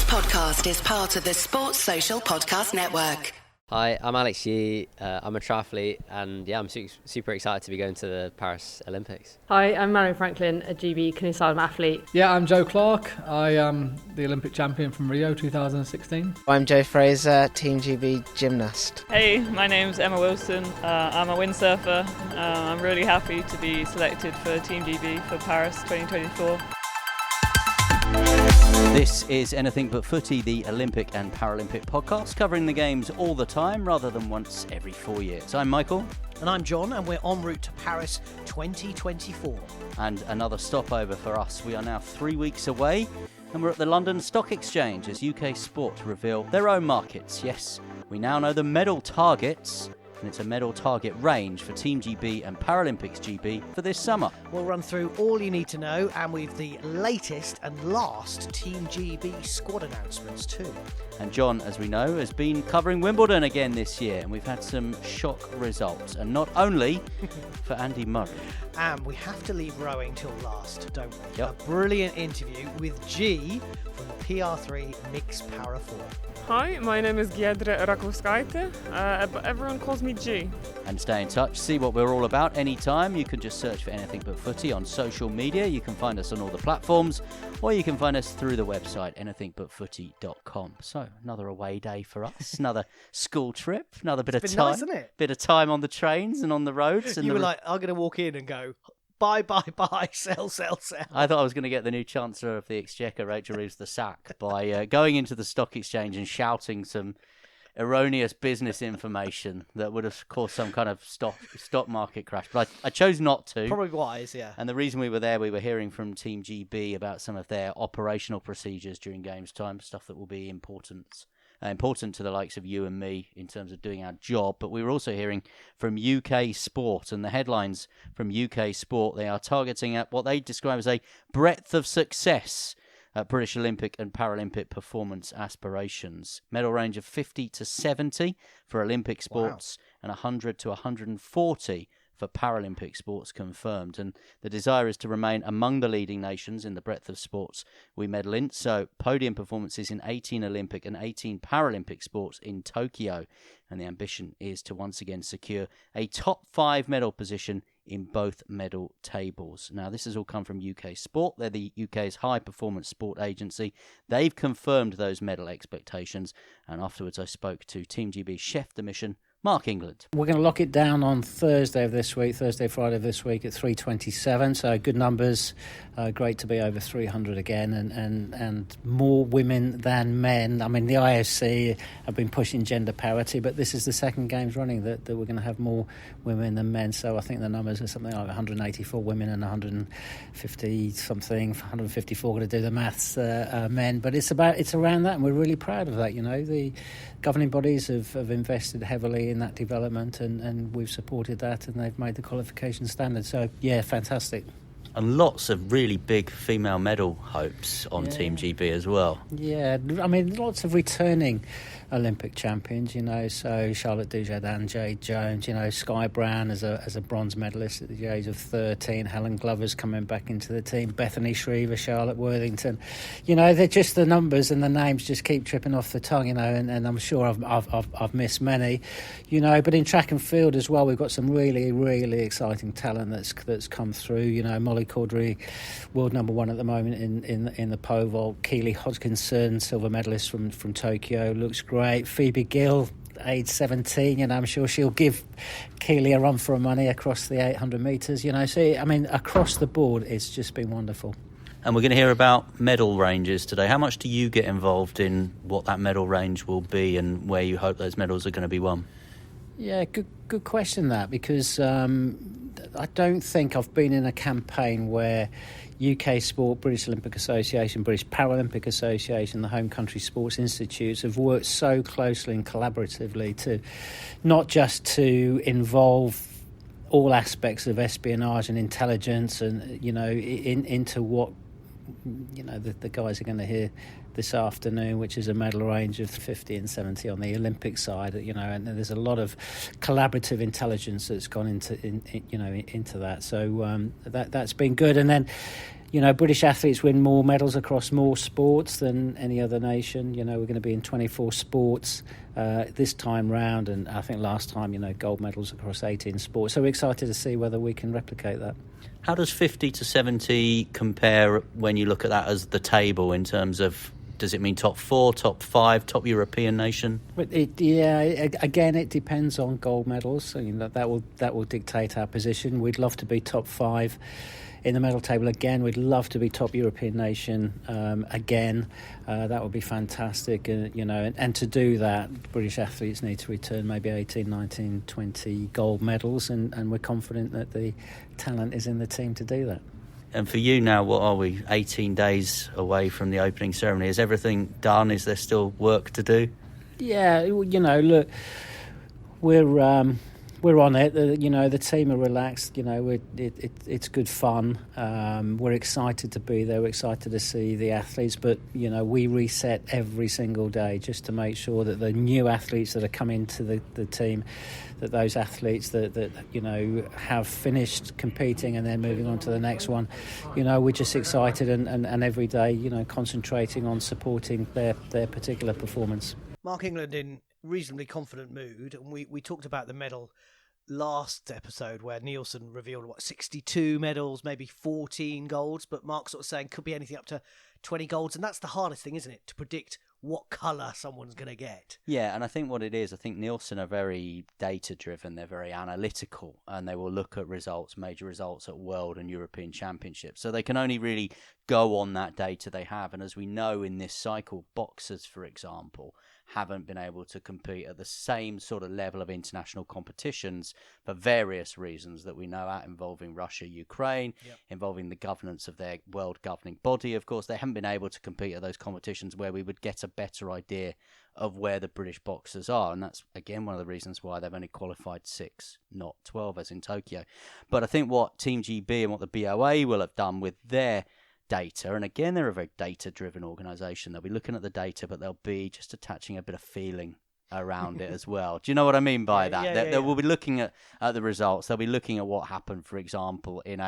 podcast is part of the Sports Social Podcast Network. Hi, I'm Alex Yee. I'm a triathlete, and I'm super excited to be going to the Paris Olympics. Hi, I'm Marion Franklin, a GB canoe slalom athlete. Yeah, I'm Joe Clark. I am the Olympic champion from Rio 2016. I'm Joe Fraser, Team GB gymnast. Hey, my name's Emma Wilson. I'm a windsurfer. I'm really happy to be selected for Team GB for Paris 2024. This is Anything But Footy, the Olympic and Paralympic podcast, covering the games all the time rather than once every 4 years. I'm Michael. And I'm John, and we're en route to Paris 2024. And another stopover for us. We are now 3 weeks away, and we're at the London Stock Exchange as UK Sport reveal their own markets. Yes, we now know the medal targets, and it's a medal target range for Team GB and Paralympics GB for this summer. We'll run through all you need to know, and with the latest and last Team GB squad announcements too. And John, as we know, has been covering Wimbledon again this year, and we've had some shock results, and not only for Andy Murray. And we have to leave rowing till last, don't we? Yep. A brilliant interview with G from the PR3 Mixed Para 4. Hi, my name is Giedre Rakauskaite, but everyone calls me G. And stay in touch, see what we're all about anytime. You can just search for Anything But Footy on social media. You can find us on all the platforms, or you can find us through the website anythingbutfooty.com. So another away day for us, another school trip, another bit of time. Nice, isn't it? Bit of time on the trains and on the roads. And you were like, I'm going to walk in and go, buy, sell. I thought I was going to get the new Chancellor of the Exchequer, Rachel Reeves, the sack by going into the stock exchange and shouting some erroneous business information that would have caused some kind of stock market crash. But I chose not to. Probably wise, yeah. And the reason we were there, we were hearing from Team GB about some of their operational procedures during games time, stuff that will be important to the likes of you and me in terms of doing our job. But we were also hearing from UK Sport, and the headlines from UK Sport, they are targeting at what they describe as a breadth of success at British Olympic and Paralympic performance aspirations. Medal range of 50 to 70 for Olympic sports, and 100 to 140 for Paralympic sports confirmed. And the desire is to remain among the leading nations in the breadth of sports we medal in. So podium performances in 18 Olympic and 18 Paralympic sports in Tokyo. And the ambition is to once again secure a top 5 medal position in both medal tables. Now, this has all come from UK Sport. They're the UK's high-performance sport agency. They've confirmed those medal expectations. And afterwards, I spoke to Team GB chef de mission, Mark England. We're going to lock it down on Thursday, Friday of this week at 3:27. So good numbers. Great to be over 300 again, and more women than men. I mean, the IOC have been pushing gender parity, but this is the second games running that we're going to have more women than men. So I think the numbers are something like 184 women and 150 something, 154. Going to do the maths, men. But it's around that, and we're really proud of that. You know, the governing bodies have invested heavily in that development, and we've supported that, and they've made the qualification standard. So yeah, fantastic. And lots of really big female medal hopes on Team GB as well. Yeah, I mean, lots of returning Olympic champions, you know, so Charlotte Dujardin, Jade Jones, you know, Sky Brown as a bronze medalist at the age of 13, Helen Glover's coming back into the team, Bethany Shriver, Charlotte Worthington, you know, they're just the numbers and the names just keep tripping off the tongue, you know, and I'm sure I've missed many, you know, but in track and field as well, we've got some really, really exciting talent that's come through, you know, Molly Caudry, world number 1 at the moment in the pole vault, Keely Hodgkinson, silver medalist from Tokyo, looks great. Phoebe Gill, age 17, you know, I'm sure she'll give Keely a run for her money across the 800 metres, you know. So, I mean, across the board, it's just been wonderful. And we're going to hear about medal ranges today. How much do you get involved in what that medal range will be and where you hope those medals are going to be won? Yeah, good question that, because I don't think I've been in a campaign where UK Sport, British Olympic Association, British Paralympic Association, the Home Country Sports Institutes have worked so closely and collaboratively to not just to involve all aspects of espionage and intelligence and, you know, into what, you know, the guys are going to hear this afternoon, which is a medal range of 50 and 70 on the Olympic side, you know, and there's a lot of collaborative intelligence that's gone into that. So that's been good. And then British athletes win more medals across more sports than any other nation. We're going to be in 24 sports this time round, and I think last time, gold medals across 18 sports. So we're excited to see whether we can replicate that. How does 50 to 70 compare when you look at that as the table in terms of, does it mean top 4, top 5, top European nation? Again, it depends on gold medals. So, that will dictate our position. We'd love to be top 5 in the medal table again. We'd love to be top European nation again. That would be fantastic. And to do that, British athletes need to return maybe 18, 19, 20 gold medals, and we're confident that the talent is in the team to do that. And for you now, what are we, 18 days away from the opening ceremony? Is everything done? Is there still work to do? Yeah, look, we're on it. The team are relaxed. It's good fun. We're excited to be there. We're excited to see the athletes. But we reset every single day just to make sure that the new athletes that are coming to the team, that those athletes that have finished competing and then moving on to the next one, we're just excited and every day concentrating on supporting their particular performance. Mark, England in reasonably confident mood, and we talked about the medal last episode where Nielsen revealed 62 medals, maybe 14 golds, but Mark's sort of saying could be anything up to 20 golds, and that's the hardest thing, isn't it, to predict what colour someone's going to get. Yeah, and I think what it is, I think Nielsen are very data-driven, they're very analytical, and they will look at results, major results at World and European Championships. So they can only really go on that data they have. And as we know in this cycle, boxers, for example, haven't been able to compete at the same sort of level of international competitions for various reasons that we know out, involving Russia, Ukraine, involving the governance of their world governing body. Of course, they haven't been able to compete at those competitions where we would get a better idea of where the British boxers are. And that's, again, one of the reasons why they've only qualified 6, not 12, as in Tokyo. But I think what Team GB and what the BOA will have done with their data, and again, they're a very data-driven organisation. They'll be looking at the data, but they'll be just attaching a bit of feeling around it as well. Do you know what I mean by that? They will be looking at the results. They'll be looking at what happened, for example, in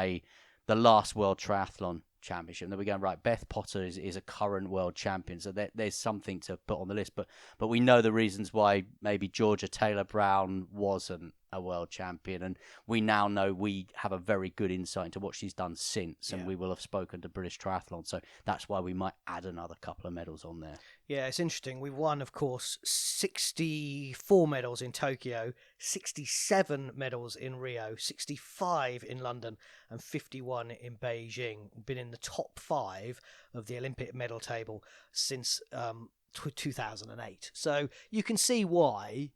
the last World Triathlon Championship. And they'll be going, right, Beth Potter is a current world champion, so there's something to put on the list. But we know the reasons why maybe Georgia Taylor-Brown wasn't a world champion, and we now know we have a very good insight into what she's done since, and we will have spoken to British Triathlon, so that's why we might add another couple of medals on there. Yeah, it's interesting. We've won, of course, 64 medals in Tokyo, 67 medals in Rio, 65 in London, and 51 in Beijing. We've been in the top 5 of the Olympic medal table since 2008. So you can see why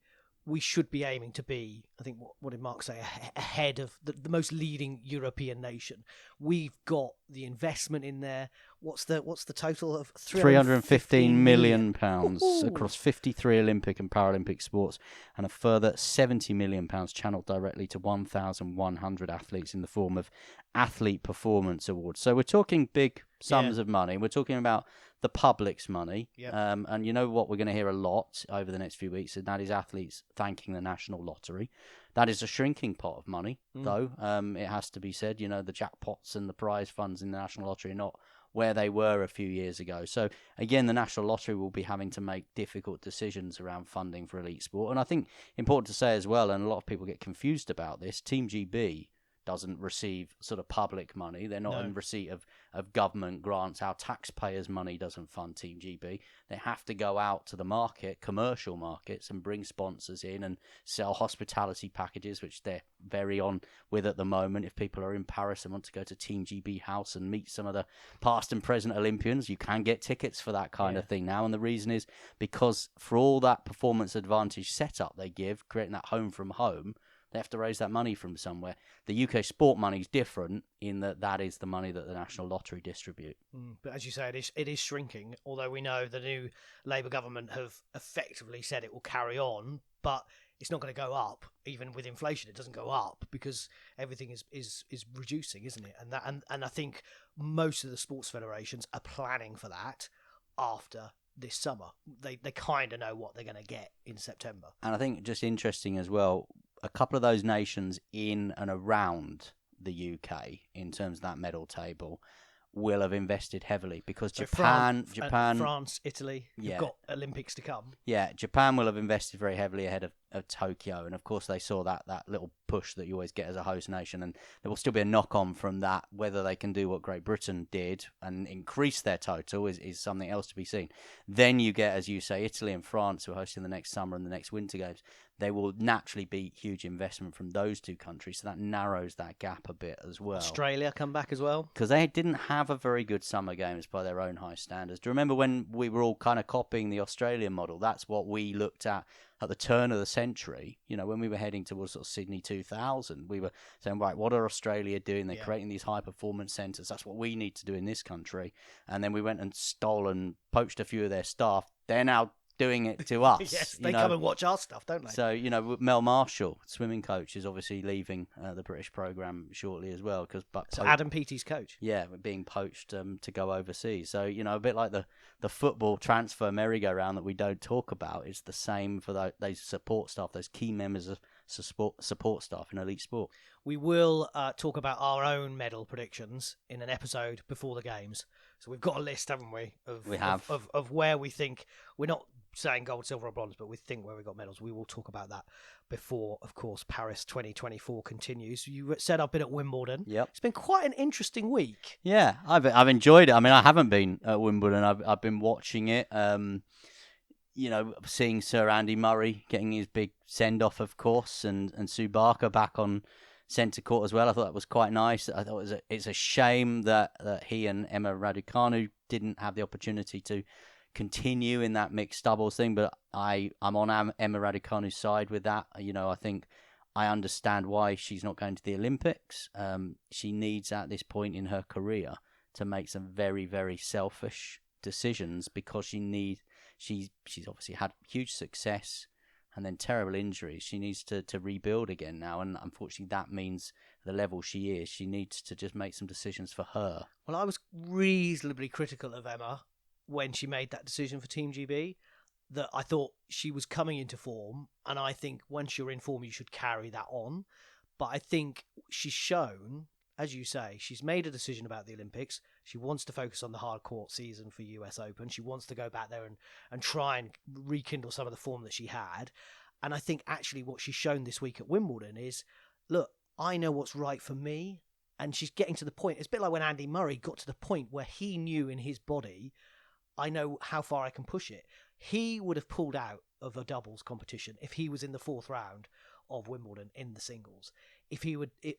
we should be aiming to be, I think, what did Mark say, ahead of the most leading European nation. We've got the investment in there. What's the total of 315 million pounds across 53 Olympic and Paralympic sports, and a further 70 million pounds channeled directly to 1,100 athletes in the form of athlete performance awards. So we're talking big sums of money. We're talking about the public's money. And you know what we're going to hear a lot over the next few weeks, and that is athletes thanking the National Lottery. That is a shrinking pot of money, though. It has to be said, the jackpots and the prize funds in the National Lottery are not where they were a few years ago. So, again, the National Lottery will be having to make difficult decisions around funding for elite sport. And I think important to say as well, and a lot of people get confused about this, Team GB doesn't receive sort of public money. They're not in receipt of government grants. Our taxpayers' money doesn't fund Team GB. They have to go out to the market, commercial markets, and bring sponsors in and sell hospitality packages, which they're very on with at the moment. If people are in Paris and want to go to Team GB House and meet some of the past and present Olympians, you can get tickets for that kind of thing now. And the reason is because for all that performance advantage setup they give, creating that home from home, they have to raise that money from somewhere. The UK sport money is different in that is the money that the National Lottery distribute. But as you say, it is shrinking, although we know the new Labour government have effectively said it will carry on, but it's not going to go up. Even with inflation, it doesn't go up because everything is reducing, isn't it? And I think most of the sports federations are planning for that after this summer. They kind of know what they're going to get in September. And I think just interesting as well, a couple of those nations in and around the UK in terms of that medal table will have invested heavily because So Japan, France, Italy, Yeah. have got Olympics to come. Yeah, Japan will have invested very heavily ahead of Tokyo, and of course they saw that little push that you always get as a host nation, and there will still be a knock-on from that. Whether they can do what Great Britain did and increase their total is something else to be seen. Then you get, as you say, Italy and France, who are hosting the next summer and the next Winter Games. They will naturally be huge investment from those two countries, so that narrows that gap a bit as well. Australia come back as well. Because they didn't have a very good summer games by their own high standards. Do you remember when we were all kind of copying the Australian model? That's what we looked at the turn of the century. You know, when we were heading towards sort of Sydney 2000, we were saying, right, what are Australia doing? They're creating these high-performance centres. That's what we need to do in this country. And then we went and poached a few of their staff. They're now doing it to us. Yes, they come and watch our stuff, don't they? So, Mel Marshall, swimming coach, is obviously leaving the British programme shortly as well. So Adam Peaty's coach. Yeah, being poached to go overseas. So, a bit like the football transfer merry-go-round that we don't talk about, is the same for those support staff, those key members of support staff in elite sport. We will talk about our own medal predictions in an episode before the games. So we've got a list, haven't we? Of where we think, we're not saying gold, silver or bronze, but we think where we got medals. We will talk about that before, of course, Paris 2024 continues. You said I've been at Wimbledon. Yep. It's been quite an interesting week. Yeah, I've enjoyed it. I mean, I haven't been at Wimbledon. I've been watching it. Seeing Sir Andy Murray getting his big send-off, of course, and Sue Barker back on centre court as well. I thought that was quite nice. I thought it's a shame that he and Emma Raducanu didn't have the opportunity to continue in that mixed doubles thing, but I'm on Emma Raducanu's side with that. I think I understand why she's not going to the Olympics. She needs, at this point in her career, to make some very, very selfish decisions because she's obviously had huge success and then terrible injuries. She needs to rebuild again now, and unfortunately that means the level she is, she needs to just make some decisions for her. Well, I was reasonably critical of Emma when she made that decision for Team GB, that I thought she was coming into form, and I think once you're in form you should carry that on. But I think she's shown, as you say, she's made a decision about the Olympics. She wants to focus on the hard court season for US Open. She wants to go back there and try and rekindle some of the form that she had. And I think actually what she's shown this week at Wimbledon is, look, I know what's right for me. And she's getting to the point. It's a bit like when Andy Murray got to the point where he knew in his body, I know how far I can push it. He would have pulled out of a doubles competition if he was in the fourth round of Wimbledon in the singles.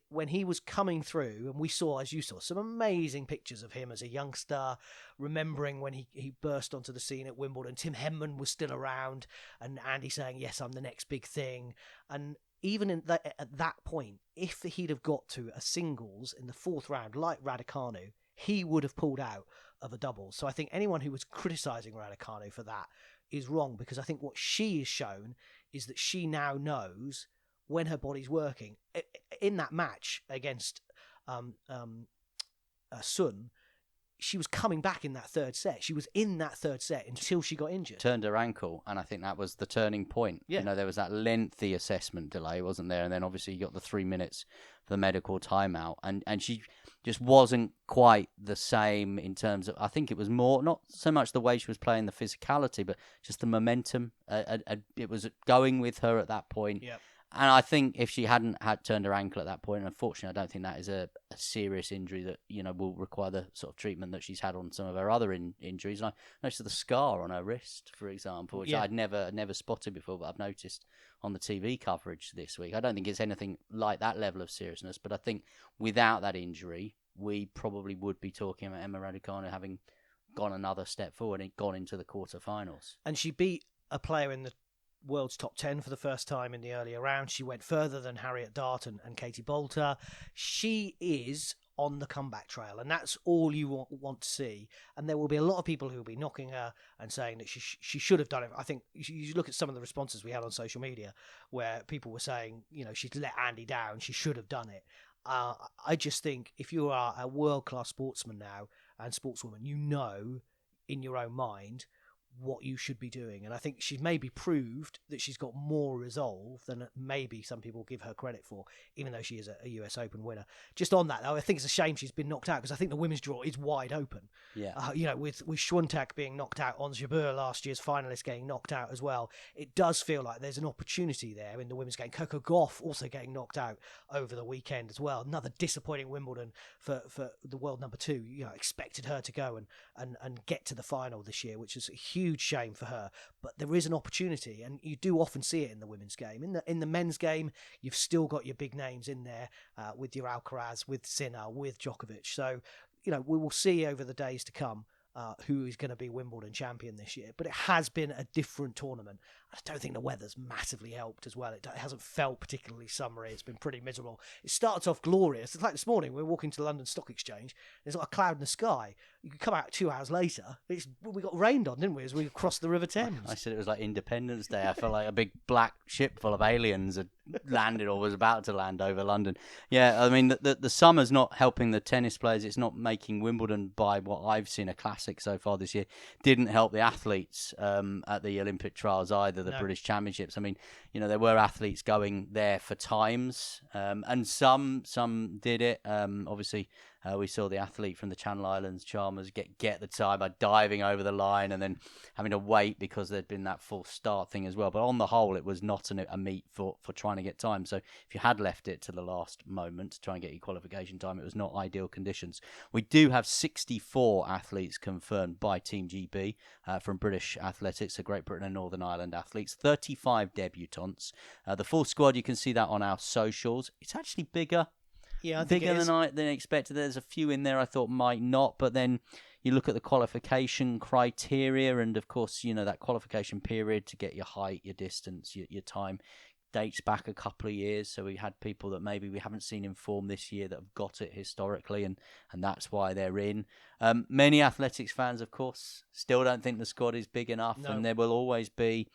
When he was coming through, and we saw, as you saw, some amazing pictures of him as a youngster, remembering when he burst onto the scene at Wimbledon. Tim Henman was still around, and Andy saying, yes, I'm the next big thing. And even at that point, if he'd have got to a singles in the fourth round, like Raducanu, he would have pulled out of a double. So I think anyone who was criticising Raducanu for that is wrong, because I think what she has shown is that she now knows when her body's working. In that match against Sun, she was coming back in that third set. She was in that third set until she got injured. Turned her ankle, and I think that was the turning point. Yeah. There was that lengthy assessment delay, wasn't there? And then obviously you got the 3 minutes for the medical timeout, and she just wasn't quite the same in terms of, I think it was more, not so much the way she was playing the physicality, but just the momentum. It was going with her at that point. Yep. And I think if she hadn't had turned her ankle at that point, unfortunately, I don't think that is a serious injury that will require the sort of treatment that she's had on some of her other injuries. And I noticed the scar on her wrist, for example, which I'd never spotted before, but I've noticed on the TV coverage this week. I don't think it's anything like that level of seriousness, but I think without that injury, we probably would be talking about Emma Raducanu having gone another step forward and gone into the quarterfinals. And she beat a player in the world's top 10 for the first time in the earlier round. She went further than Harriet Dart and Katie Bolter. She is on the comeback trail, and that's all you want to see. And there will be a lot of people who will be knocking her and saying that she should have done it. I think you look at some of the responses we had on social media where people were saying, she's let Andy down, she should have done it. I just think if you are a world-class sportsman now and sportswoman, in your own mind what you should be doing. And I think she's maybe proved that she's got more resolve than maybe some people give her credit for, even though she is a US Open winner. Just on that, though, I think it's a shame she's been knocked out, because I think the women's draw is wide open. Yeah. With Schwantek being knocked out, on Jabeur, last year's finalist, getting knocked out as well, it does feel like there's an opportunity there in the women's game. Coco Gauff also getting knocked out over the weekend as well. Another disappointing Wimbledon for the world number 2. Expected her to go and get to the final this year, which is a huge shame for her. But there is an opportunity, and you do often see it in the women's game. In the men's game, you've still got your big names in there, with your Alcaraz, with Sinner, with Djokovic. So, we will see over the days to come who is going to be Wimbledon champion this year. But it has been a different tournament. I don't think the weather's massively helped as well. It hasn't felt particularly summery. It's been pretty miserable. It starts off glorious. It's like this morning, we were walking to the London Stock Exchange. There's like a cloud in the sky. You could come out 2 hours later. We got rained on, didn't we, as we crossed the River Thames? I said it was like Independence Day. I felt like a big black ship full of aliens had landed or was about to land over London. Yeah, I mean, the summer's not helping the tennis players. It's not making Wimbledon, by what I've seen, a classic so far this year. Didn't help the athletes at the Olympic trials either, the British Championships. I mean, there were athletes going there for times, and some did it. Obviously, we saw the athlete from the Channel Islands, Chalmers, get the time by diving over the line and then having to wait because there'd been that false start thing as well. But on the whole, it was not a meet for trying to get time. So if you had left it to the last moment to try and get your qualification time, it was not ideal conditions. We do have 64 athletes confirmed by Team GB from British Athletics, so Great Britain and Northern Ireland athletes, 35 debutants. The full squad, you can see that on our socials. It's actually bigger. Yeah, I think bigger than expected. There's a few in there I thought might not, but then you look at the qualification criteria, and of course, that qualification period to get your height, your distance, your time dates back a couple of years. So we had people that maybe we haven't seen in form this year that have got it historically, and that's why they're in. Many athletics fans, of course, still don't think the squad is big enough, and there will always be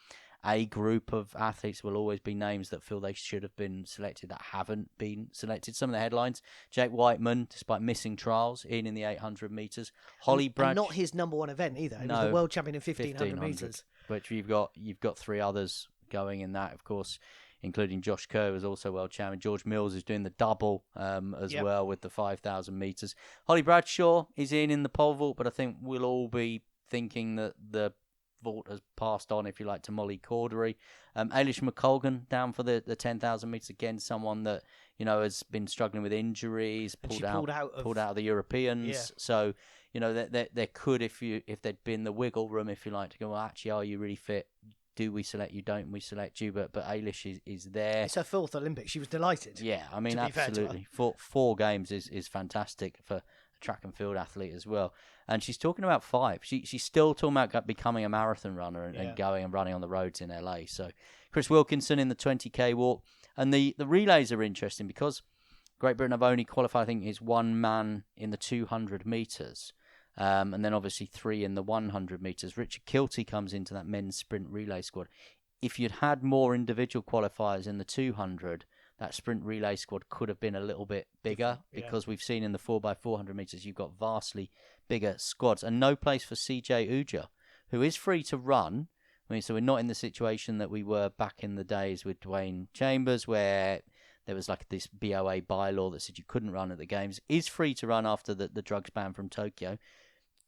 a group of athletes, will always be names that feel they should have been selected that haven't been selected. Some of the headlines: Jake Whiteman, despite missing trials, in the 800 metres. Holly Bradshaw, not his number one event either. He was the world champion in 1500 metres. Which you've got 3 others going in that, of course, including Josh Kerr, who's also world champion. George Mills is doing the double as well with the 5,000 metres. Holly Bradshaw is in the pole vault, but I think we'll all be thinking that the vault has passed on, if you like, to Molly Cordery. Ailish McColgan down for the 10,000 metres, again, someone that has been struggling with injuries, pulled out of the Europeans. Yeah. So there could, if there'd been the wiggle room, if you like, to go, well, actually, are you really fit? Do we select you? Don't we select you? But Ailish is there. It's her 4th Olympics. She was delighted. Yeah, I mean, absolutely. 4 games is fantastic for a track and field athlete as well. And she's talking about 5. She's still talking about becoming a marathon runner and going and running on the roads in LA. So Chris Wilkinson in the 20k walk. And the relays are interesting because Great Britain have only qualified, I think, is 1 man in the 200 metres. And then obviously 3 in the 100 metres. Richard Kilty comes into that men's sprint relay squad. If you'd had more individual qualifiers in the 200, that sprint relay squad could have been a little bit bigger, because we've seen in the 4x400 metres you've got vastly bigger squads, and no place for CJ Uja, who is free to run. I mean, so we're not in the situation that we were back in the days with Dwayne Chambers, where there was like this BOA bylaw that said you couldn't run at the games. Is free to run after the drugs ban from Tokyo.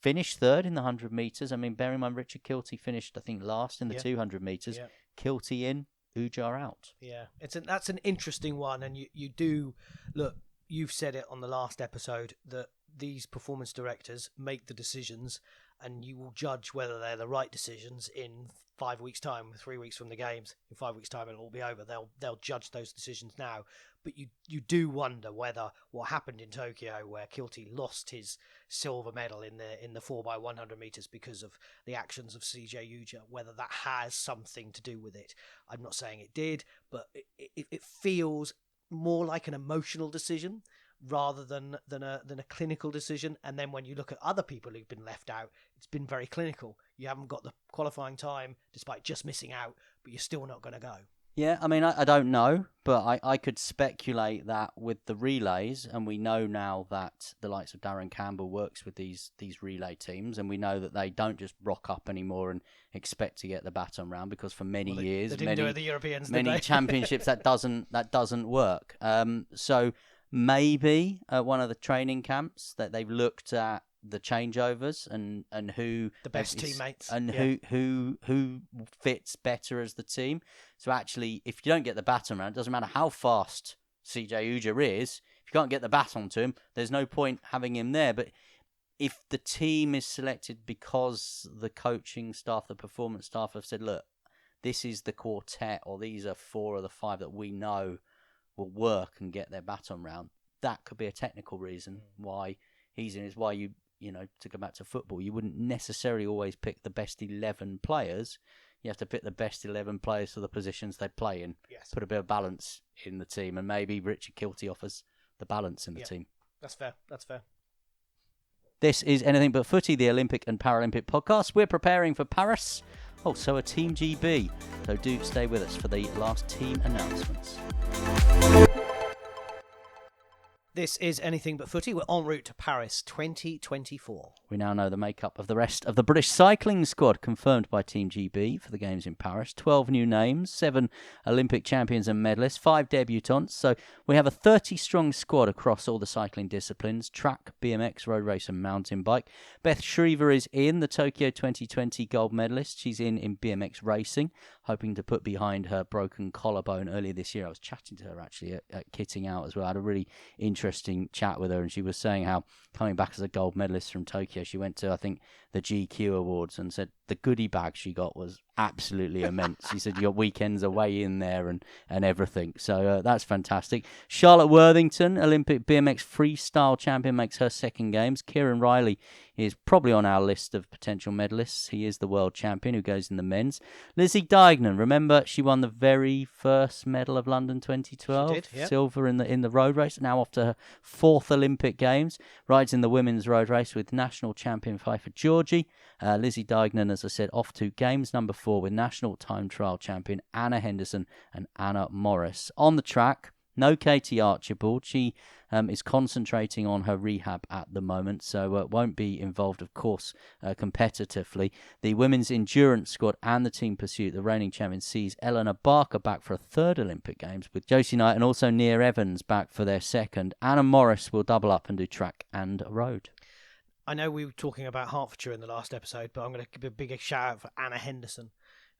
Finished 3rd in the 100 metres. I mean, bear in mind, Richard Kilty finished, I think, last in the 200 metres. Yeah. Kilty in, Ujar out. Yeah, that's an interesting one, and you do look. You've said it on the last episode that these performance directors make the decisions, and you will judge whether they're the right decisions in 5 weeks' time, 3 weeks from the games. In 5 weeks' time, it'll all be over. They'll judge those decisions now. But you do wonder whether what happened in Tokyo, where Kilty lost his silver medal in the 4x100 metres because of the actions of CJ Uja, whether that has something to do with it. I'm not saying it did, but it feels more like an emotional decision rather than a clinical decision. And then when you look at other people who've been left out, it's been very clinical. You haven't got the qualifying time despite just missing out, but you're still not going to go. Yeah, I mean, I don't know, but I could speculate that with the relays, and we know now that the likes of Darren Campbell works with these relay teams, and we know that they don't just rock up anymore and expect to get the baton round, because for many years, they didn't do it at the Europeans, did many they? championships that doesn't work. So maybe at one of the training camps that they've looked at the changeovers and who the best teammates and who fits better as the team. So actually, if you don't get the baton round, it doesn't matter how fast CJ Giedre is. If you can't get the baton to him, there's no point having him there. But if the team is selected because the coaching staff, the performance staff have said, look, this is the quartet, or these are 4 of the 5 that we know will work and get their baton round, that could be a technical reason why he's in. Is why you know, to go back to football, you wouldn't necessarily always pick the best 11 players. You have to pick the best 11 players for the positions they play in. Yes. Put a bit of balance in the team, and maybe Richard Kilty offers the balance in the team. That's fair. This is Anything But Footy, the Olympic and Paralympic podcast. We're preparing for Paris. Oh, so are Team GB. So do stay with us for the last team announcements. This is Anything But Footy. We're en route to Paris 2024. We now know the makeup of the rest of the British cycling squad, confirmed by Team GB for the Games in Paris. 12 new names, 7 Olympic champions and medalists, 5 debutants. So we have a 30-strong squad across all the cycling disciplines: track, BMX, road race and mountain bike. Beth Shriver is in, the Tokyo 2020 gold medalist. She's in BMX racing, hoping to put behind her broken collarbone earlier this year. I was chatting to her actually at Kitting Out as well. I had a really interesting chat with her, and she was saying how coming back as a gold medalist from Tokyo, she went to, I think, the GQ Awards, and said the goodie bag she got was absolutely immense. She said your weekends away in there and everything. So that's fantastic. Charlotte Worthington, Olympic BMX freestyle champion, makes her second games. Kieran Riley is probably on our list of potential medalists. He is the world champion who goes in the men's. Lizzie Deignan, remember, she won the very first medal of London 2012. She did, yep. Silver in the road race. Now off to her 4th Olympic Games. Rides in the women's road race with national champion Pfeiffer Georgie. Lizzie Deignan, as I said, off to Games number 4 with national time trial champion Anna Henderson and Anna Morris. On the track, no Katie Archibald. She is concentrating on her rehab at the moment, so won't be involved, of course, competitively. The women's endurance squad and the team pursuit, the reigning champion, sees Eleanor Barker back for a 3rd Olympic Games, with Josie Knight and also Nia Evans back for their 2nd. Anna Morris will double up and do track and road. I know we were talking about Hertfordshire in the last episode, but I'm going to give a big shout out for Anna Henderson,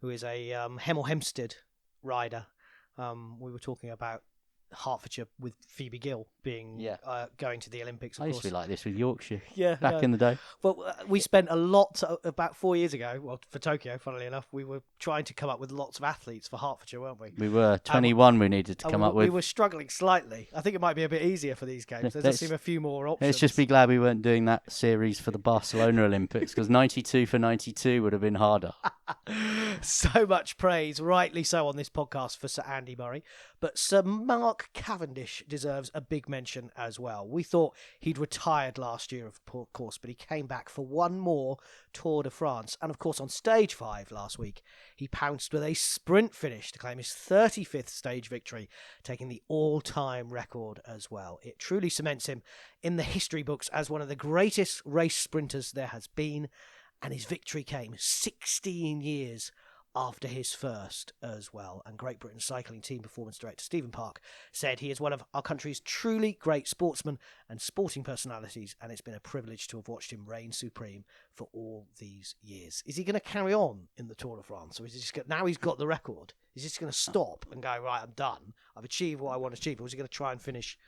who is a Hemel Hempstead rider. We were talking about Hertfordshire with Phoebe Gill being going to the Olympics. I used to be like this with Yorkshire back in the day. Well, we spent a lot, about 4 years ago, well, for Tokyo, funnily enough, we were trying to come up with lots of athletes for Hertfordshire, weren't we? We were 21 we needed to come up with. We were struggling slightly. I think it might be a bit easier for these games. There does seem a few more options. Let's just be glad we weren't doing that series for the Barcelona Olympics, because 92 for 92 would have been harder. So much praise, rightly so, on this podcast for Sir Andy Murray. But Sir Mark Cavendish deserves a big mention as well. We thought he'd retired last year, of course, but he came back for one more Tour de France. And of course, on stage 5 last week, he pounced with a sprint finish to claim his 35th stage victory, taking the all-time record as well. It truly cements him in the history books as one of the greatest race sprinters there has been. And his victory came 16 years after his first as well. And Great Britain Cycling Team Performance Director Stephen Park said he is one of our country's truly great sportsmen and sporting personalities, and it's been a privilege to have watched him reign supreme for all these years. Is he going to carry on in the Tour de France, or is he just now he's got the record, is he just going to stop and go, right, I'm done, I've achieved what I want to achieve, or is he going to try and finish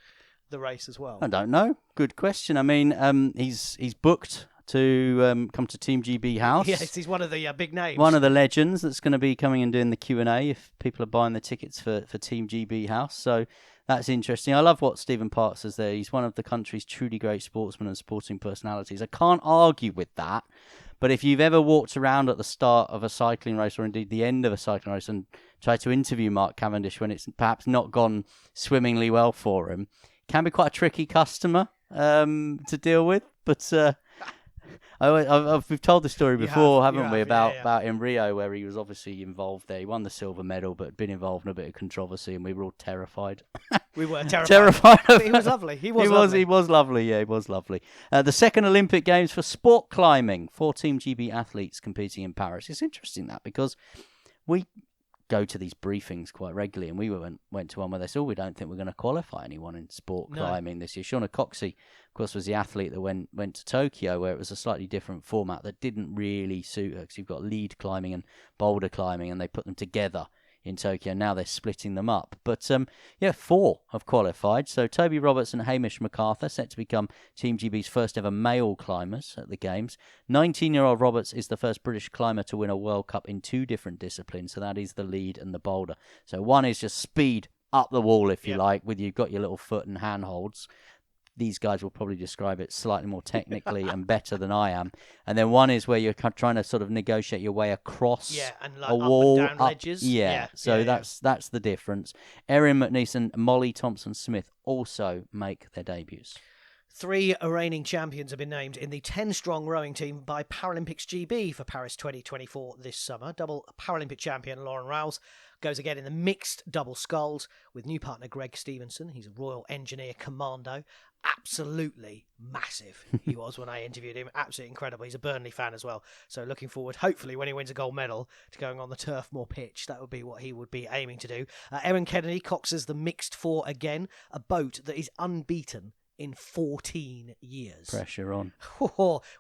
the race as well? I don't know. Good question. I mean, he's booked to come to Team GB House. Yes, he's one of the big names. One of the legends that's going to be coming and doing the Q&A if people are buying the tickets for Team GB House. So that's interesting. I love what Stephen Park says there. He's one of the country's truly great sportsmen and sporting personalities. I can't argue with that. But if you've ever walked around at the start of a cycling race, or indeed the end of a cycling race, and tried to interview Mark Cavendish when it's perhaps not gone swimmingly well for him, can be quite a tricky customer to deal with. But We've told the story before, haven't we, yeah. about in Rio, where he was obviously involved there. He won the silver medal, but had been involved in a bit of controversy, and we were all terrified. We were terrified. But he was lovely. He was lovely. He was lovely. Yeah, he was lovely. The second Olympic Games for sport climbing. 4 Team GB athletes competing in Paris. It's interesting that because we go to these briefings quite regularly, and we went to one where they said, we don't think we're going to qualify anyone in sport climbing this year. Shauna Coxey, of course, was the athlete that went to Tokyo, where it was a slightly different format that didn't really suit her, because you've got lead climbing and boulder climbing, and they put them together in Tokyo. Now they're splitting them up. But 4 have qualified. So Toby Roberts and Hamish MacArthur set to become Team GB's first ever male climbers at the Games. 19-year-old Roberts is the first British climber to win a World Cup in 2 different disciplines. So that is the lead and the boulder. So one is just speed up the wall, if you like, with you've got your little foot and handholds. These guys will probably describe it slightly more technically and better than I am. And then one is where you're trying to sort of negotiate your way across and like a wall. Up and down ledges. That's the difference. Erin McNeice and Molly Thompson-Smith also make their debuts. 3 reigning champions have been named in the 10-strong rowing team by Paralympics GB for Paris 2024 this summer. Double Paralympic champion Lauren Rouse goes again in the mixed double sculls with new partner Greg Stevenson. He's a Royal Engineer Commando. Absolutely massive he was when I interviewed him. Absolutely incredible. He's a Burnley fan as well. So looking forward, hopefully, when he wins a gold medal, to going on the Turfmoor pitch. That would be what he would be aiming to do. Erin Kennedy coxes the mixed 4 again, a boat that is unbeaten in 14 years. Pressure on.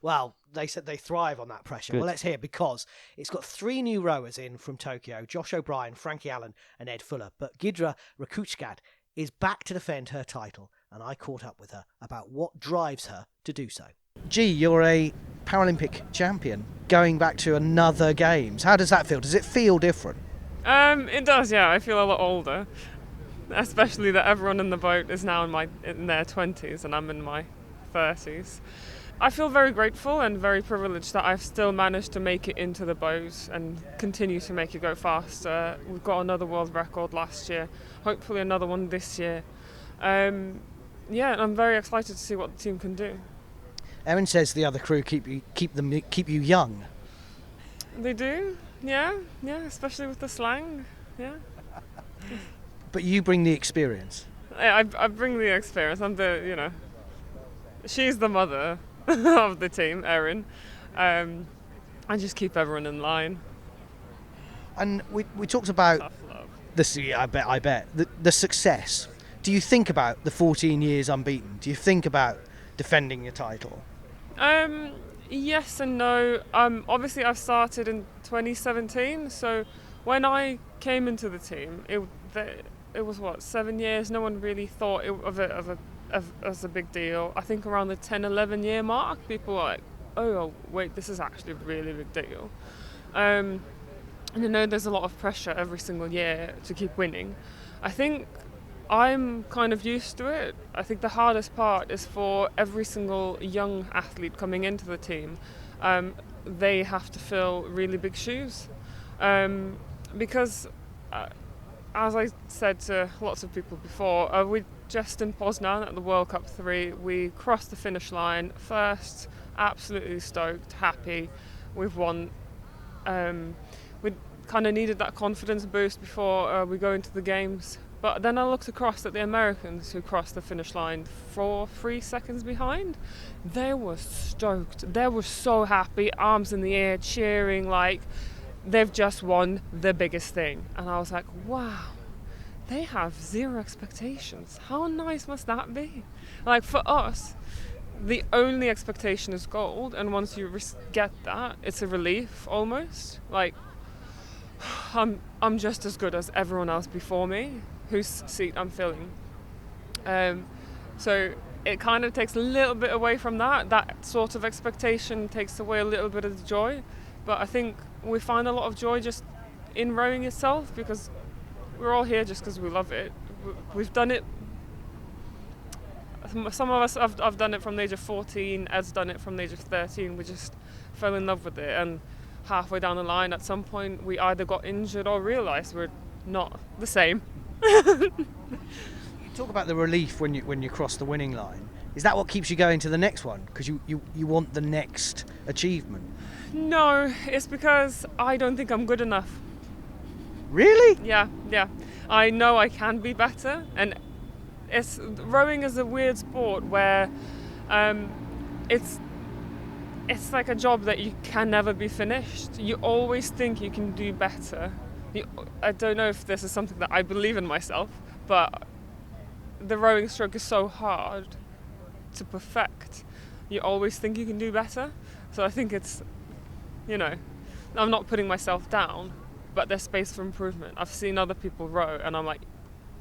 Well, they said they thrive on that pressure. Good. Well, let's hear, because it's got 3 new rowers in from Tokyo: Josh O'Brien, Frankie Allen and Ed Fuller. But Giedre Rakauskaite is back to defend her title, and I caught up with her about what drives her to do so. Gee, you're a Paralympic champion going back to another Games. How does that feel? Does it feel different? It does, yeah. I feel a lot older, especially that everyone in the boat is now in their 20s and I'm in my 30s. I feel very grateful and very privileged that I've still managed to make it into the boat and continue to make it go faster. We've got another world record last year, hopefully another one this year. I'm very excited to see what the team can do. Erin says the other crew keep you young. They do, yeah, especially with the slang, yeah. But you bring the experience. I bring the experience. I'm she's the mother of the team, Erin. I just keep everyone in line. And we talked about this. I bet the success. Do you think about the 14 years unbeaten? Do you think about defending your title? Yes and no. Obviously, I've started in 2017. So when I came into the team, it was 7 years. No one really thought of it as a big deal. I think around the 10-11 year mark, people were like, oh wait, this is actually a really big deal. And there's a lot of pressure every single year to keep winning. I think I'm kind of used to it. I think the hardest part is for every single young athlete coming into the team. They have to fill really big shoes. Because as I said to lots of people before, we just in Poznan at the World Cup 3, we crossed the finish line first, absolutely stoked, happy. We've won. We kind of needed that confidence boost before we go into the Games. But then I looked across at the Americans who crossed the finish line 3 seconds behind. They were stoked. They were so happy, arms in the air, cheering like they've just won the biggest thing. And I was like, wow, they have zero expectations. How nice must that be? Like for us, the only expectation is gold. And once you get that, it's a relief almost. Like I'm just as good as everyone else before me, whose seat I'm filling. So it kind of takes a little bit away from that sort of expectation takes away a little bit of the joy. But I think we find a lot of joy just in rowing itself, because we're all here just because we love it. We've done it. Some of us have done it from the age of 14. Ed's done it from the age of 13. We just fell in love with it, and halfway down the line, at some point, we either got injured or realised we're not the same. You talk about the relief when you cross the winning line. Is that what keeps you going to the next one? Because you want the next achievement? No, it's because I don't think I'm good enough. Really? Yeah. I know I can be better, and rowing is a weird sport where it's like a job that you can never be finished. You always think you can do better. I don't know if this is something that I believe in myself, but the rowing stroke is so hard to perfect. You always think you can do better. So I think it's, I'm not putting myself down, but there's space for improvement. I've seen other people row and I'm like,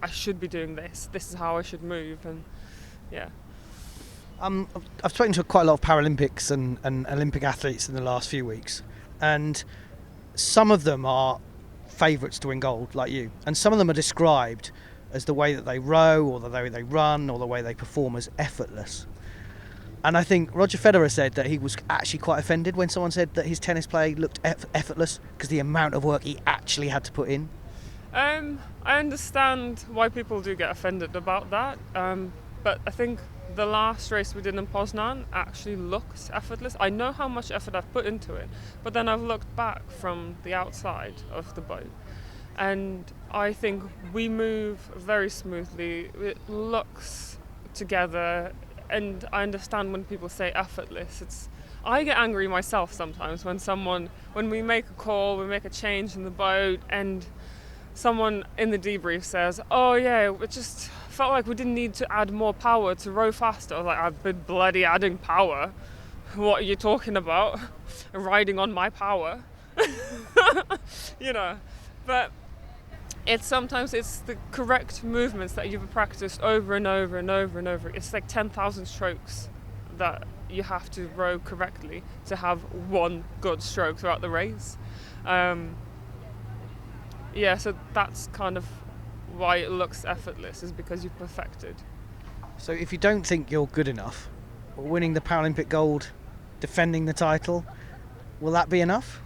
I should be doing this. This is how I should move. And yeah. I've spoken to quite a lot of Paralympics and Olympic athletes in the last few weeks, and some of them are favourites to win gold, like you, and some of them are described as the way that they row or the way they run or the way they perform as effortless. And I think Roger Federer said that he was actually quite offended when someone said that his tennis play looked effortless because the amount of work he actually had to put in. I understand why people do get offended about that, but I think the last race we did in Poznan actually looked effortless. I know how much effort I've put into it, but then I've looked back from the outside of the boat and I think we move very smoothly. It looks together, and I understand when people say effortless. I get angry myself sometimes when we make a call, we make a change in the boat, and someone in the debrief says, oh yeah, it just felt like we didn't need to add more power to row faster. I was like, I've been bloody adding power. What are you talking about? Riding on my power. But sometimes it's the correct movements that you've practiced over and over and over and over. It's like 10,000 strokes that you have to row correctly to have one good stroke throughout the race. So that's kind of why it looks effortless, is because you've perfected. So if you don't think you're good enough, winning the Paralympic gold, defending the title, will that be enough?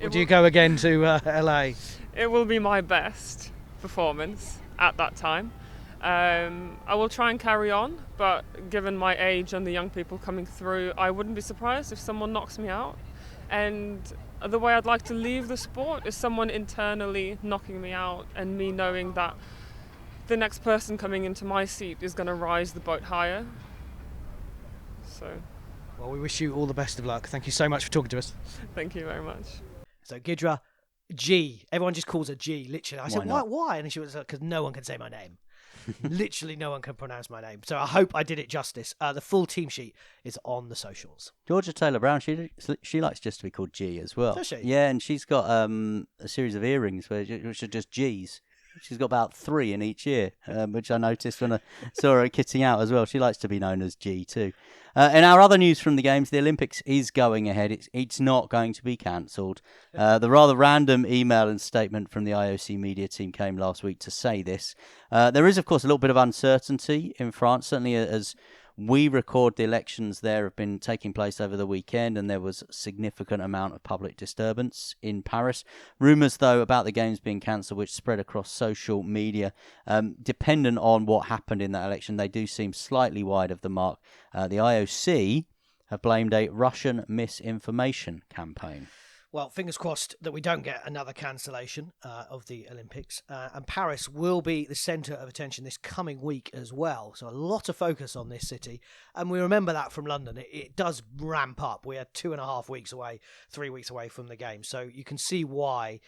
Or do you go again to LA? It will be my best performance at that time. I will try and carry on, but given my age and the young people coming through, I wouldn't be surprised if someone knocks me out. And the way I'd like to leave the sport is someone internally knocking me out and me knowing that the next person coming into my seat is going to rise the boat higher. Well, we wish you all the best of luck. Thank you so much for talking to us. Thank you very much. So Giedre, G. Everyone just calls her G, literally. I said, why? And she was like, because no one can say my name. Literally no one can pronounce my name. So I hope I did it justice. The full team sheet is on the socials. Georgia Taylor-Brown, she likes just to be called G as well. Does she? Yeah, and she's got a series of earrings which are just G's. She's got about 3 in each ear, which I noticed when I saw her kitting out as well. She likes to be known as G too. In our other news from the Games, the Olympics is going ahead. It's not going to be cancelled. The rather random email and statement from the IOC media team came last week to say this. There is, of course, a little bit of uncertainty in France, certainly as we record, the elections there have been taking place over the weekend, and there was a significant amount of public disturbance in Paris. Rumours, though, about the Games being cancelled, which spread across social media. Dependent on what happened in that election, they do seem slightly wide of the mark. The IOC have blamed a Russian misinformation campaign. Well, fingers crossed that we don't get another cancellation of the Olympics. And Paris will be the centre of attention this coming week as well. So a lot of focus on this city. And we remember that from London. It does ramp up. We are 2.5 weeks away, 3 weeks away from the game. So you can see why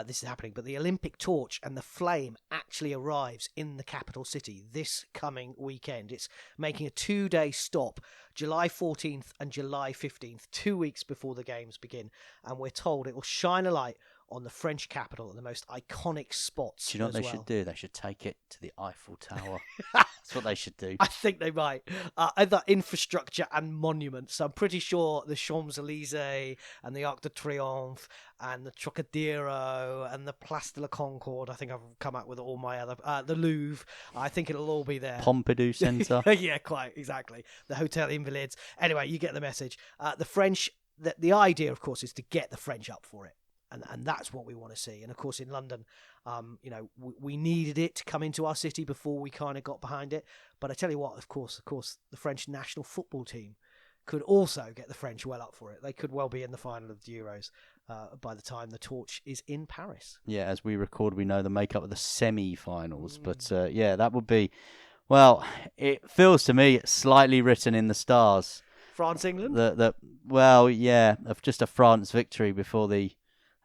this is happening. But the Olympic torch and the flame actually arrives in the capital city this coming weekend. It's making a 2-day stop, July 14th and July 15th, 2 weeks before the games begin. And we're told it will shine a light on the French capital and the most iconic spots. Do you know what they should do? They should take it to the Eiffel Tower. That's what they should do. I think they might. Other infrastructure and monuments. I'm pretty sure the Champs-Élysées and the Arc de Triomphe and the Trocadero and the Place de la Concorde. I think I've come up with all my other... the Louvre. I think it'll all be there. Pompidou Centre. Yeah, quite, exactly. The Hotel Invalides. Anyway, you get the message. The French... The idea, of course, is to get the French up for it. and that's what we want to see. And of course, in London, we needed it to come into our city before we kind of got behind it. But I tell you what, of course, the French national football team could also get the French well up for it. They could well be in the final of the Euros by the time the torch is in Paris. Yeah, as we record, we know the makeup of the semi-finals. But that would be, well, it feels to me slightly written in the stars. France, England? Of just a France victory before the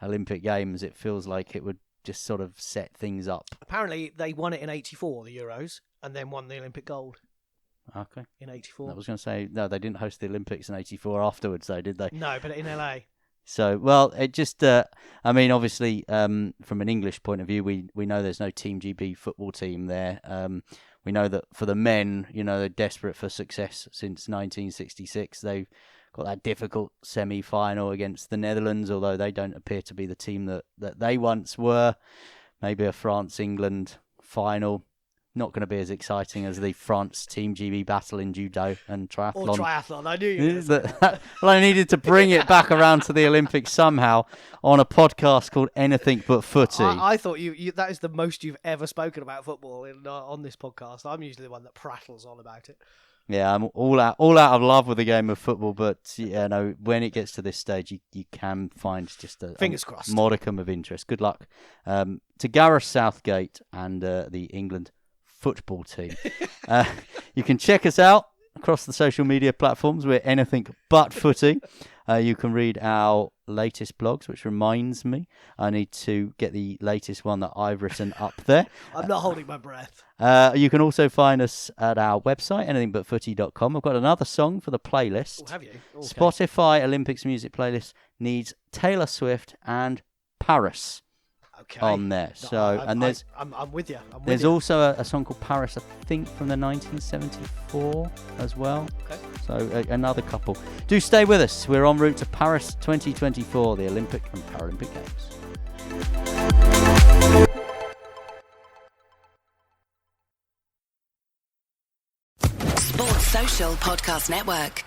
Olympic Games, it feels like it would just sort of set things up. Apparently, they won it in '84, the Euros, and then won the Olympic gold. Okay. In '84. I was going to say, no, they didn't host the Olympics in '84 afterwards, though, did they? No, but in LA. So, well, it just, obviously, from an English point of view, we know there's no Team GB football team there. We know that for the men, they're desperate for success since 1966. They've got that difficult semi-final against the Netherlands, although they don't appear to be the team that they once were. Maybe a France-England final. Not going to be as exciting as the France Team GB battle in judo and triathlon. Or triathlon, I knew you. Well, I needed to bring it back around to the Olympics somehow on a podcast called Anything But Footy. I thought you that is the most you've ever spoken about football on this podcast. I'm usually the one that prattles on about it. Yeah, I'm all out of love with the game of football, but when it gets to this stage, you can find just a fingers crossed modicum of interest. Good luck to Gareth Southgate and the England football team. You can check us out across the social media platforms. We're Anything But Footy. You can read our latest blogs, which reminds me, I need to get the latest one that I've written up there. I'm not holding my breath. You can also find us at our website, anythingbutfooty.com. I've got another song for the playlist. Oh, have you? Okay. Spotify Olympics music playlist needs Taylor Swift and Paris. Okay. On there. I'm with you. There's also a song called Paris, I think, from the 1974 as well. Okay. So another couple. Do stay with us. We're en route to Paris 2024, the Olympic and Paralympic Games. Sports Social Podcast Network.